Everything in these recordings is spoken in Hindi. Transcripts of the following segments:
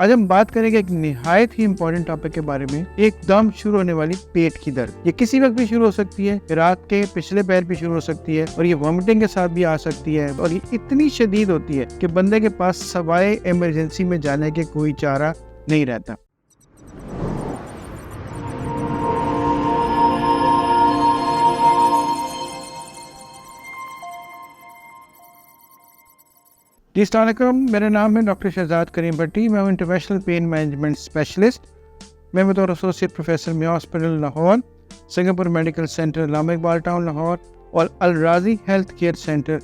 आज हम बात करेंगे एक निहायत ही इम्पोर्टेंट टॉपिक के बारे में, एकदम शुरू होने वाली पेट की दर्द। ये किसी वक्त भी शुरू हो सकती है, रात के पिछले पैर भी शुरू हो सकती है और ये वॉमिटिंग के साथ भी आ सकती है और ये इतनी शदीद होती है कि बंदे के पास सवाए इमरजेंसी में जाने के कोई चारा नहीं रहता। जी अस्सलाम वालेकुम, मेरा नाम है डॉक्टर शहजाद करीम भट्टी। मैं हूँ इंटरनेशनल पेन मैनेजमेंट स्पेशलिस्ट। मैं बतौर associate professor Mian hospital Lahore, Singapore medical centre Allama Iqbal town Lahore और Al Razi health care centre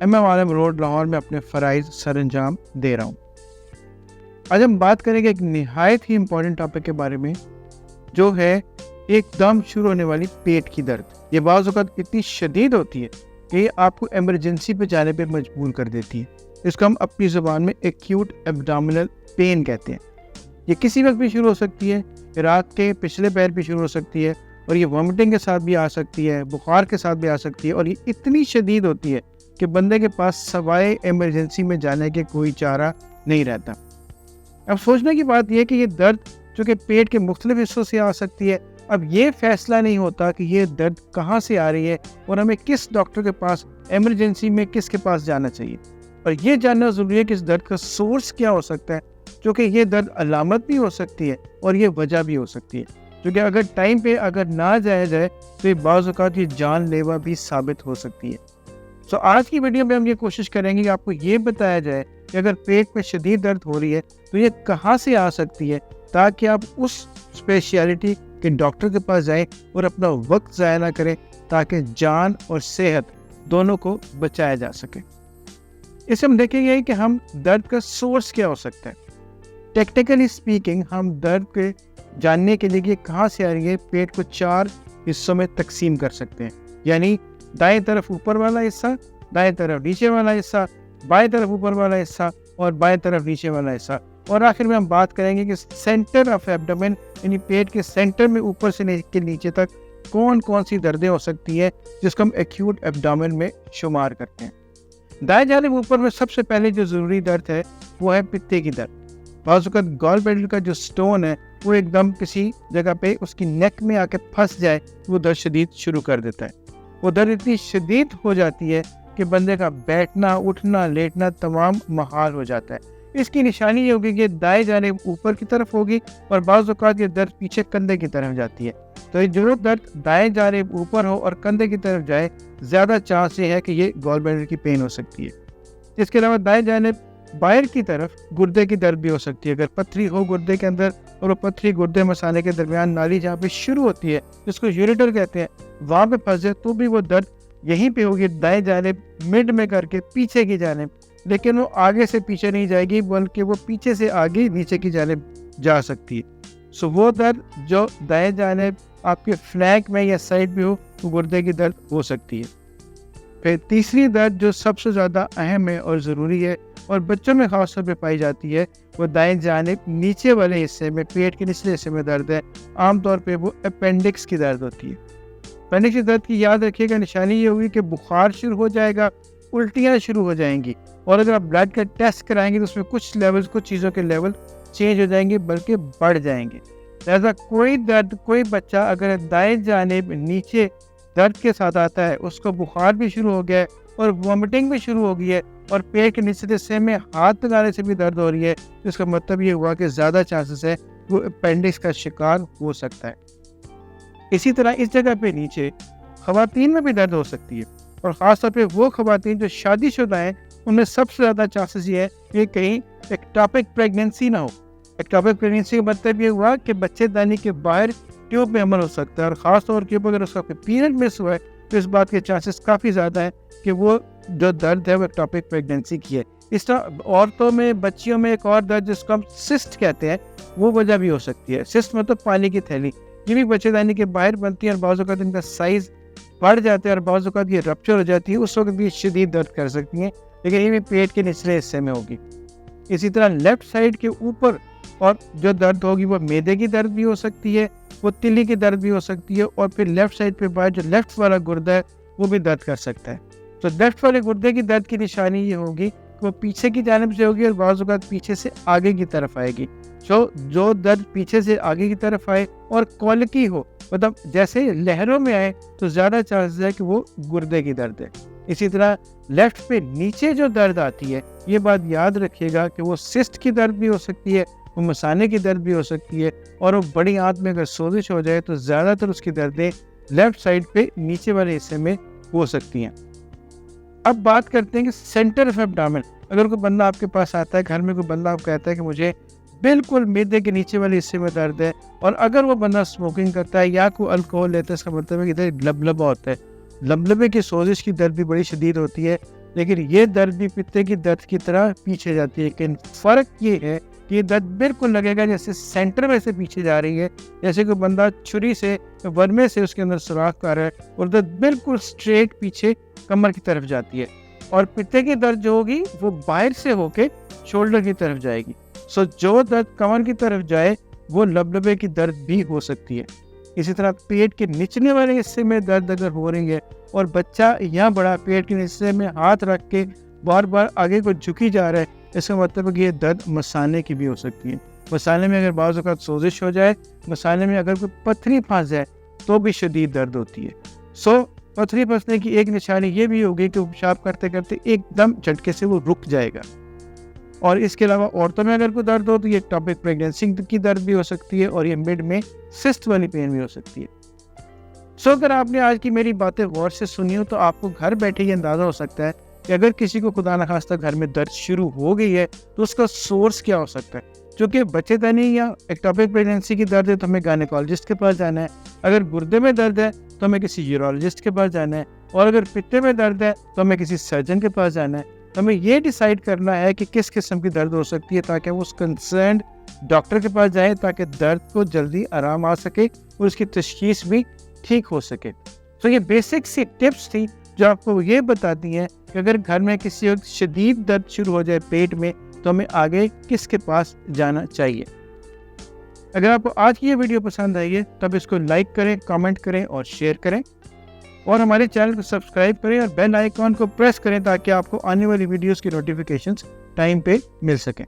MM Alam road Lahore में अपने फ़राइज़ सर अंजाम दे रहा हूँ। आज हम बात करेंगे एक निहायत ही इम्पोर्टेंट टॉपिक के बारे में, जो है एकदम शुरू होने वाली पेट की दर्द। ये बाज़ औक़ात इतनी शदीद होती है कि ये आपको इमरजेंसी पे जाने पे मजबूर कर देती है। इसको हम अपनी ज़ुबान में एक्यूट एब्डोमिनल पेन कहते हैं। ये किसी वक्त भी शुरू हो सकती है, रात के पिछले पैर भी शुरू हो सकती है और ये वॉमिटिंग के साथ भी आ सकती है, बुखार के साथ भी आ सकती है और ये इतनी शदीद होती है कि बंदे के पास सवाए इमरजेंसी में जाने के कोई चारा नहीं रहता। अब सोचने की बात यह है कि ये दर्द जो कि पेट के मुख्तलिफ हिस्सों से आ सकती है, अब ये फैसला नहीं होता कि ये दर्द कहाँ से आ रही है और हमें किस डॉक्टर के पास इमरजेंसी में किसके पास जाना चाहिए। और ये जानना ज़रूरी है कि इस दर्द का सोर्स क्या हो सकता है, जो कि ये दर्द अलामत भी हो सकती है और ये वजह भी हो सकती है, क्योंकि अगर टाइम पे अगर ना जाया जाए तो ये बाज़ औक़ात ये जानलेवा भी साबित हो सकती है। तो आज की वीडियो में हम ये कोशिश करेंगे कि आपको ये बताया जाए कि अगर पेट में शदीद दर्द हो रही है तो ये कहाँ से आ सकती है, ताकि आप उस स्पेशलिटी के डॉक्टर के पास जाएं और अपना वक्त ज़ाया ना करें, ताकि जान और सेहत दोनों को बचाया जा सके। इसे हम देखेंगे कि हम दर्द का सोर्स क्या हो सकता है। टेक्निकली स्पीकिंग हम दर्द के जानने के लिए कि कहाँ से आ रही है, पेट को 4 हिस्सों में तकसीम कर सकते हैं, यानी दाएं तरफ ऊपर वाला हिस्सा, दाएं तरफ नीचे वाला हिस्सा, बाएं तरफ ऊपर वाला हिस्सा और बाएं तरफ नीचे वाला हिस्सा। और आखिर में हम बात करेंगे कि सेंटर ऑफ एब्डोमेन, यानी पेट के सेंटर में ऊपर से लेकर नीचे तक कौन कौन सी दर्दें हो सकती है, जिसको हम एक्यूट एब्डोमेन में शुमार करते हैं। दाएं जानिब ऊपर में सबसे पहले जो ज़रूरी दर्द है वो है पित्ते की दर्द। बाज़ औक़ात गॉल ब्लैडर का जो स्टोन है वो एकदम किसी जगह पे उसकी नेक में आके फंस जाए, वो दर्द शदीद शुरू कर देता है। वो दर्द इतनी शदीद हो जाती है कि बंदे का बैठना, उठना, लेटना तमाम महाल हो जाता है। इसकी निशानी ये होगी कि दाएं जानिब ऊपर की तरफ होगी और बाज़ औक़ात ये दर्द पीछे कंधे की तरफ जाती है। तो ये जो दर्द दाएं जानिब ऊपर हो और कंधे की तरफ जाए, ज़्यादा चांस ये है कि ये गॉल ब्लैडर की पेन हो सकती है। इसके अलावा दाएं जानिब बाहर की तरफ गुर्दे की दर्द भी हो सकती है। अगर पथरी हो गुर्दे के अंदर और वो पथरी गुर्दे मसाने के दरमियान नाली जहाँ पे शुरू होती है, जिसको यूरेटर कहते हैं, वहाँ पे फंस जाए तो भी वो दर्द यहीं पे होगी, दाएं जानिब मिड में करके पीछे की जानिब, लेकिन वो आगे से पीछे नहीं जाएगी, बल्कि वो पीछे से आगे नीचे की जानिब जा सकती है। सो वो दर्द जो दाएं जानिब आपके फ्लैंक में या साइड में हो, वो गुर्दे की दर्द हो सकती है। फिर तीसरी दर्द जो सबसे ज़्यादा अहम है और ज़रूरी है और बच्चों में ख़ास तौर पे पाई जाती है, वो दाएं जानिब नीचे वाले हिस्से में, पेट के निचले हिस्से में दर्द है। आमतौर पे वो अपेंडिक्स की दर्द होती है। अपेंडिक्स की दर्द की याद रखिएगा, निशानी ये होगी कि बुखार शुरू हो जाएगा, उल्टियाँ शुरू हो जाएंगी और अगर आप ब्लड का टेस्ट कराएंगे तो उसमें कुछ चीज़ों के लेवल चेंज हो जाएंगे, बल्कि बढ़ जाएंगे। लिहाजा कोई बच्चा अगर दाएं जानिब नीचे दर्द के साथ आता है, उसको बुखार भी शुरू हो गया है और वॉमिटिंग भी शुरू हो गई है और पेट के निचले हिस्से में हाथ लगाने से भी दर्द हो रही है, तो इसका मतलब ये हुआ कि ज़्यादा चांसेस है वो अपेंडिक्स का शिकार हो सकता है। इसी तरह इस जगह पे नीचे ख़वातीन में भी दर्द हो सकती है और ख़ासतौर पे वो ख़वातीन जो शादीशुदा हैं, उनमें सबसे ज़्यादा चांसेस ये है कि कहीं एक्टोपिक प्रेगनेंसी ना हो। एक्टोपिक प्रेगनेंसी का मतलब ये हुआ कि बच्चेदानी के बाहर ट्यूब में हमल हो सकता है और ख़ास तौर के ऊपर अगर उसका पीरियड मिस हुआ है तो इस बात के चांसेस काफ़ी ज़्यादा है कि वो जो दर्द है वो एक्टोपिक प्रेगनेंसी की है। इस तरह औरतों में, बच्चियों में एक और दर्द जिसको हम सिस्ट कहते हैं, वो वजह भी हो सकती है। सिस्ट मतलब पानी की थैली, ये भी बच्चेदानी के बाहर बनती है और बाज़ औक़ात इनका साइज़ बढ़ जाता है और बाज़ औक़ात ये रप्चर हो जाती है, उस वक्त भी शदीद दर्द कर सकती हैं, लेकिन ये भी पेट के निचले हिस्से में होगी। इसी तरह लेफ़्ट साइड के ऊपर और जो दर्द होगी वो मैदे की दर्द भी हो सकती है, वो तिल्ली की दर्द भी हो सकती है और फिर लेफ़्ट साइड पे बाहर जो लेफ़्ट वाला गुर्दा है वो भी दर्द कर सकता है। तो लेफ़्ट वाले गुर्दे की दर्द की निशानी ये होगी वो पीछे की जानिब से होगी और बाज़ औक़ात पीछे से आगे की तरफ आएगी। जो दर्द पीछे से आगे की तरफ आए और कॉलिकी हो, मतलब जैसे लहरों में आए, तो ज़्यादा चांसेस है कि वो गुर्दे की दर्द है। इसी तरह लेफ्ट पे नीचे जो दर्द आती है, ये बात याद रखिएगा कि वो सिस्ट की दर्द भी हो सकती है, वो मसाने की दर्द भी हो सकती है, और वो बड़ी आंत में अगर सोजिश हो जाए तो ज़्यादातर उसकी दर्दें लेफ्ट साइड पे नीचे वाले हिस्से में हो सकती हैं। अब बात करते हैं कि सेंटर ऑफ एब्डोमेन। अगर कोई बंदा आपके पास आता है, घर में कोई बंदा आपको कहता है कि मुझे बिल्कुल मैदे के नीचे वाले हिस्से में दर्द है, और अगर वो बंदा स्मोकिंग करता है या कोई अल्कोहल लेता है, इसका मतलब है कि इधर लबलबा होता है। लबलबे की सोजिश की दर्द भी बड़ी शदीद होती है, लेकिन ये दर्द भी पित्ते की दर्द की तरह पीछे जाती है। लेकिन फ़र्क ये है कि ये दर्द बिल्कुल लगेगा जैसे सेंटर में से पीछे जा रही है, जैसे कोई बंदा छुरी से वर्मे से उसके अंदर सुराख कर रहा है, और दर्द बिल्कुल स्ट्रेट पीछे कमर की तरफ जाती है। और पित्ते की दर्द जो होगी वो बाहर से होके शोल्डर की तरफ जाएगी। जो दर्द कमर की तरफ जाए वो लबलबे की दर्द भी हो सकती है। इसी तरह पेट के निचले वाले हिस्से में दर्द अगर हो रही है और बच्चा या बड़ा पेट के हिस्से में हाथ रख के बार बार आगे को झुकी जा रहा है, इसका मतलब है कि ये दर्द मसाने की भी हो सकती है। मसाने में अगर बाज़ औक़ात सोजिश हो जाए, मसाने में अगर कोई पत्थरी फंस जाए तो भी शदीद दर्द होती है। पत्थरी फंसने की एक निशानी ये भी होगी कि पेशाब करते करते एकदम झटके से वो रुक जाएगा। और इसके अलावा औरतों में अगर कोई दर्द हो तो ये टॉपिक प्रेगनेंसी की दर्द भी हो सकती है, और ये मिड में सिस्ट वाली पेन भी हो सकती है। अगर आपने आज की मेरी बातें गौर से सुनी हो तो आपको घर बैठे ये अंदाज़ा हो सकता है कि अगर किसी को खुदा न खास्ता घर में दर्द शुरू हो गई है तो उसका सोर्स क्या हो सकता है। चूँकि बच्चेदानी या एक्टोपिक प्रेगनेंसी की दर्द है तो हमें गायनेकोलॉजिस्ट के पास जाना है, अगर गुर्दे में दर्द है तो हमें किसी यूरोलॉजिस्ट के पास जाना है, और अगर पित्ते में दर्द है तो हमें किसी सर्जन के पास जाना है। हमें ये डिसाइड करना है कि किस किस्म की दर्द हो सकती है, ताकि वो उस कंसर्न डॉक्टर के पास जाए, ताकि दर्द को जल्दी आराम आ सके और उसकी तशखीस भी ठीक हो सके। ये बेसिक सी टिप्स थी जो आपको ये बताती हैं कि अगर घर में किसी वक्त शदीद दर्द शुरू हो जाए पेट में तो हमें आगे किसके पास जाना चाहिए। अगर आपको आज की ये वीडियो पसंद आई है तब इसको लाइक करें, कमेंट करें और शेयर करें, और हमारे चैनल को सब्सक्राइब करें और बेल आइकॉन को प्रेस करें ताकि आपको आने वाली वीडियोस की नोटिफिकेशंस टाइम पे मिल सकें।